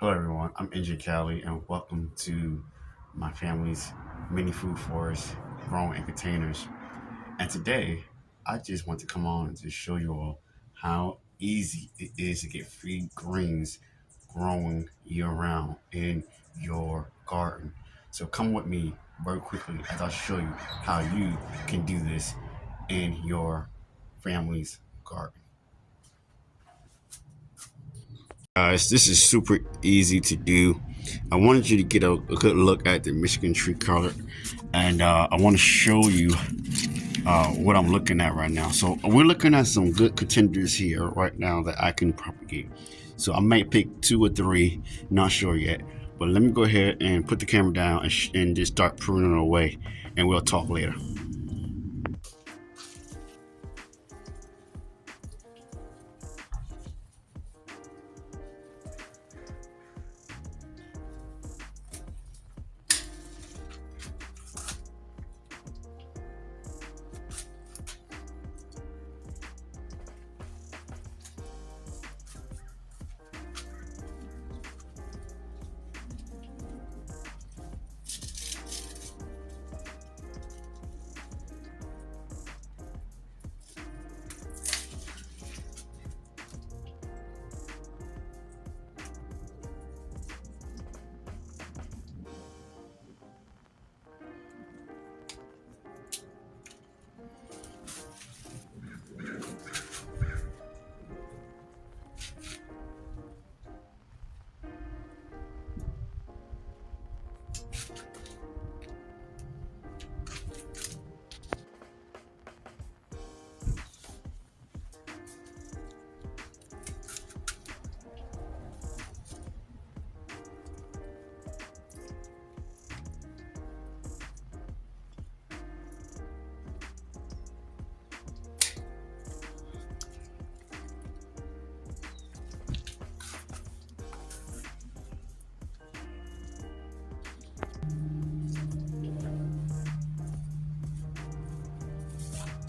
Hello, everyone. I'm Njcali, and welcome to my family's mini food forest growing in containers. And today, I just want to come on and just show you all how easy it is to get free greens growing year round in your garden. So come with me very quickly as I show you how you can do this in your family's garden. Guys, this is super easy to do. I wanted you to get a good look at the Michigan tree collar, and I want to show you what I'm looking at right now. So we're looking at some good contenders here right now that I can propagate. So I might pick two or three, not sure yet. But let me go ahead and put the camera down and just start pruning away, and we'll talk later.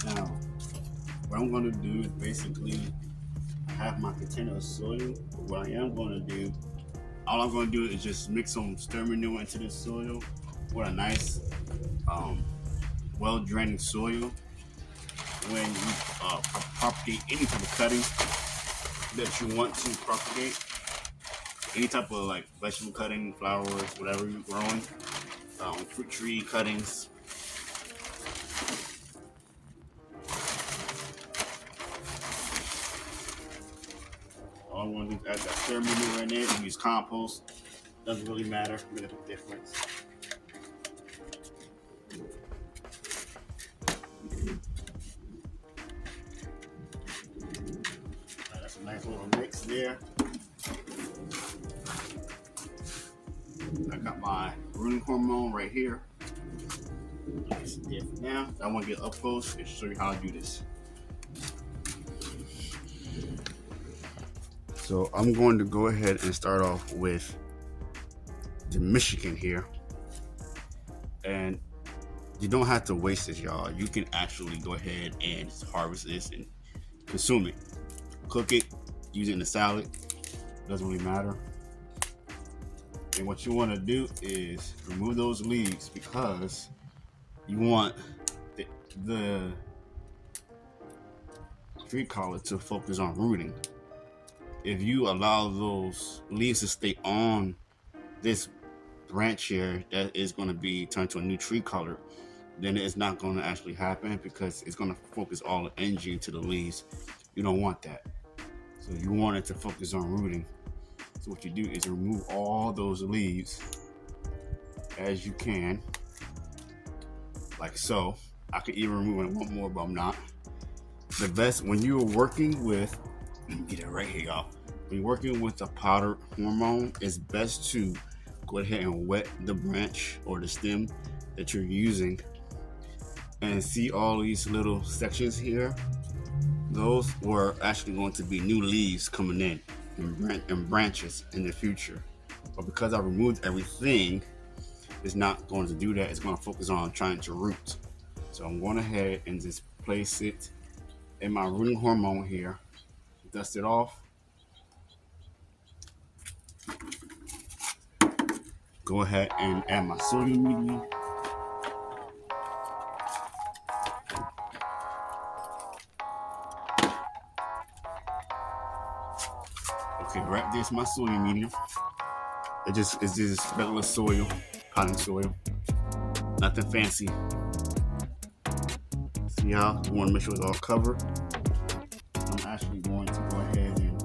Now, what I'm going to do is basically have my container of soil. What I am going to do, all I'm going to do is just mix some stir manure into the soil with a nice, um, well draining soil. When you propagate any type of cutting that you want to propagate, any type of like vegetable cutting, flowers, whatever you're growing, fruit tree cuttings, all I want to do is add that stir manure in there. You use compost, doesn't really matter, make a difference. That's a nice little mix there. I got my rooting hormone right here. It's there for now. I want to get up close and show you how to do this. So I'm going to go ahead and start off with the Michigan here. And you don't have to waste this, y'all. You can actually go ahead and harvest this and consume it. Cook it, use it in a salad. Doesn't really matter. And what you want to do is remove those leaves because you want the tree collar to focus on rooting. If you allow those leaves to stay on this branch here that is going to be turned to a new tree color, then it's not going to actually happen because it's going to focus all the energy into the leaves. You don't want that. So you want it to focus on rooting. So what you do is remove all those leaves as you can, like so. I could even remove one more, but I'm not. The best when you're working with, get it right here, y'all. When you're working with a powdered hormone, it's best to go ahead and wet the branch or the stem that you're using. And see all these little sections here? Those were actually going to be new leaves coming in and branches in the future. But because I removed everything, it's not going to do that. It's going to focus on trying to root. So I'm going ahead and just place it in my rooting hormone here. Dust it off. go ahead and add my soil medium. Okay, right there's my soil medium. It's just regular soil, potting soil. Nothing fancy. See how you want to make sure it's all covered. I'm actually going to go ahead and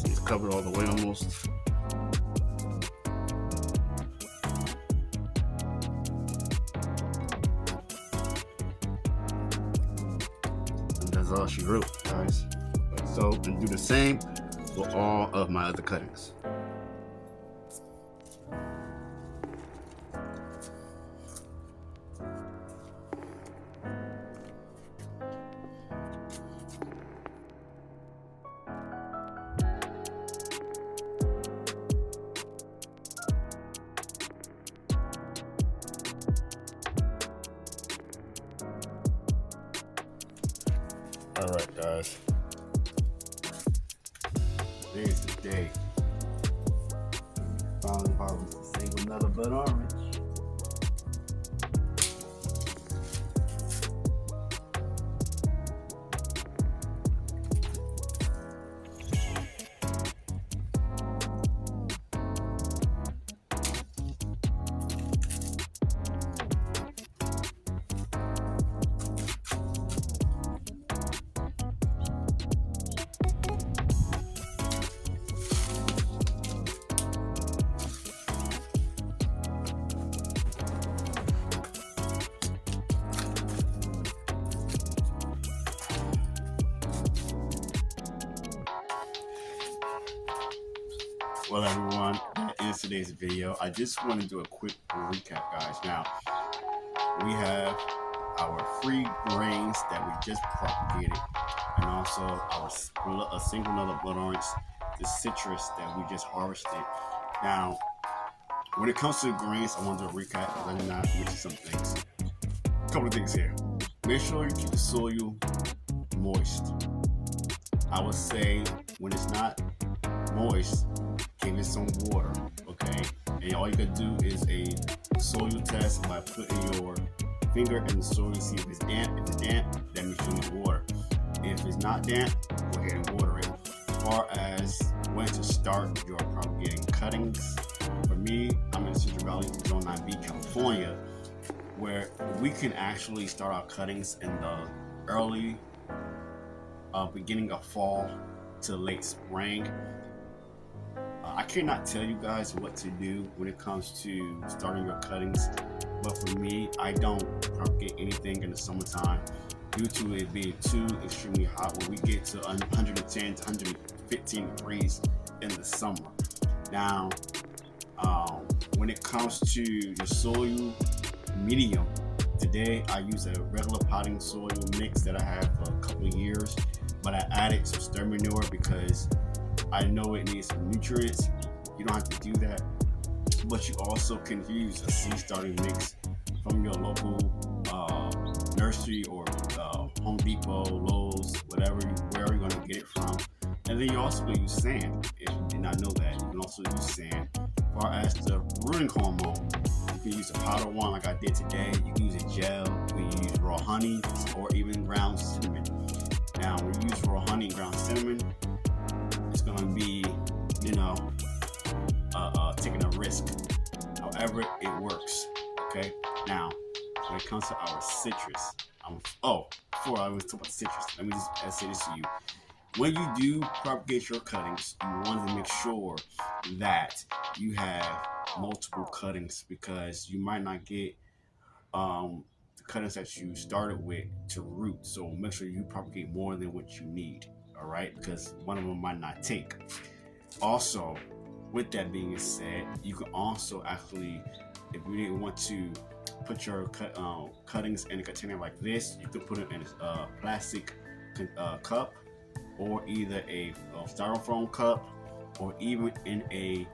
see it's covered all the way almost. And that's all she wrote, guys. So, and do the same for all of my other cuttings. All right, guys. Today's the day. Finally harvest a Sanguinelli blood orange. Well, everyone, that is today's video. I just want to do a quick recap, guys. Now, we have our free grains that we just propagated, and also our Sanguinelli blood orange, the citrus that we just harvested. Now, when it comes to grains, I want to do a recap because I did not mention some things. A couple of things here. Make sure you keep the soil moist. I would say when it's not moist, give it some water, okay? And all you gotta do is a soil test by putting your finger in the soil to see if it's damp. If it's damp, that means you need water. If it's not damp, go ahead and water it. As far as when to start your propagating cuttings, for me, I'm in Central Valley, Zone 9B, California, where we can actually start our cuttings in the early beginning of fall to late spring. I cannot tell you guys what to do when it comes to starting your cuttings, but for me, I don't propagate anything in the summertime due to it being too extremely hot when we get to 110 to 115 degrees in the summer. Now, when it comes to the soil medium, today I use a regular potting soil mix that I have for a couple of years, but I added some stir manure because I know it needs some nutrients. You don't have to do that, but you also can use a seed starting mix from your local nursery or Home Depot, Lowe's, wherever you're going to get it from. And then you also can use sand. If you did not know that, you can also use sand. As far as the rooting hormone, you can use a powder one like I did today. You can use a gel. You can use raw honey or even ground cinnamon. Now, when you use raw honey and ground cinnamon, it's going to be, taking a risk. However, it works. Okay. Now, when it comes to our citrus, before I was talking about citrus, let me just say this to you. When you do propagate your cuttings, you want to make sure that you have multiple cuttings because you might not get the cuttings that you started with to root. So make sure you propagate more than what you need. All right, because one of them might not take. Also, with that being said, you can also actually, if you didn't want to put your cuttings in a container like this, you could put it in a plastic cup, or either a styrofoam cup, or even in a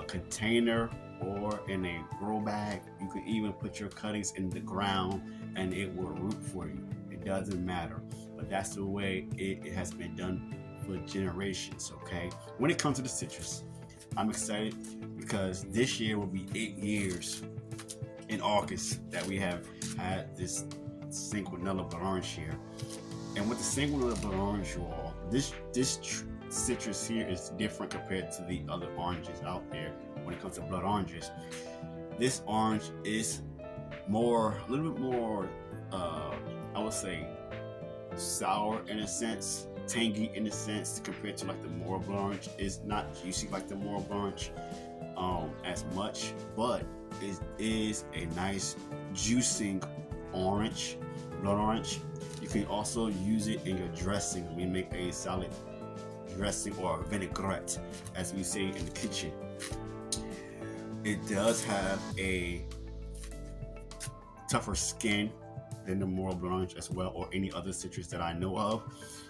container or in a grow bag. You can even put your cuttings in the ground and it will root for you. It doesn't matter, but that's the way it has been done for generations. Okay, when it comes to the citrus, I'm excited because this year will be 8 years in August that we have had this Sanguinelli blood orange here. And with the Sanguinelli blood orange, you all, this citrus here is different compared to the other oranges out there. When it comes to blood oranges, this orange is more, a little bit more, I would say, sour in a sense, tangy in a sense, compared to like the Mora blood orange. It's not juicy like the Mora blood orange as much, but it is a nice juicing orange, blood orange. You can also use it in your dressing. We make a salad dressing or a vinaigrette, as we say in the kitchen. It does have a tougher skin than the Mora blood orange as well, or any other citrus that I know of.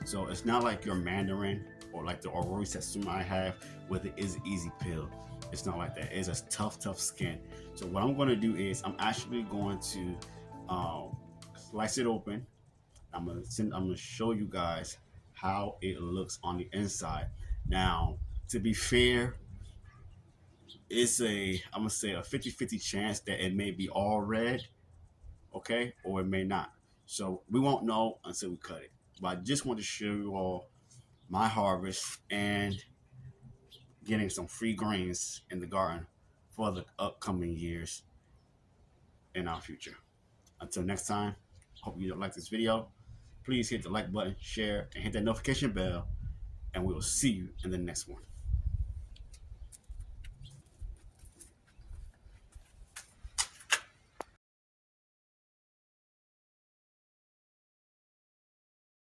So it's not like your mandarin or like the Aurora Satsuma I have, where it is an easy peel. It's not like that. It's a tough skin. So what I'm going to do is I'm actually going to slice it open. I'm gonna show you guys how it looks on the inside. Now, to be fair, it's I'm gonna say a 50-50 chance that it may be all red, okay, or it may not. So we won't know until we cut it. But I just want to show you all my harvest and getting some free greens in the garden for the upcoming years in our future. Until next time, hope you like this video. Please hit the like button, share, and hit that notification bell, and we will see you in the next one.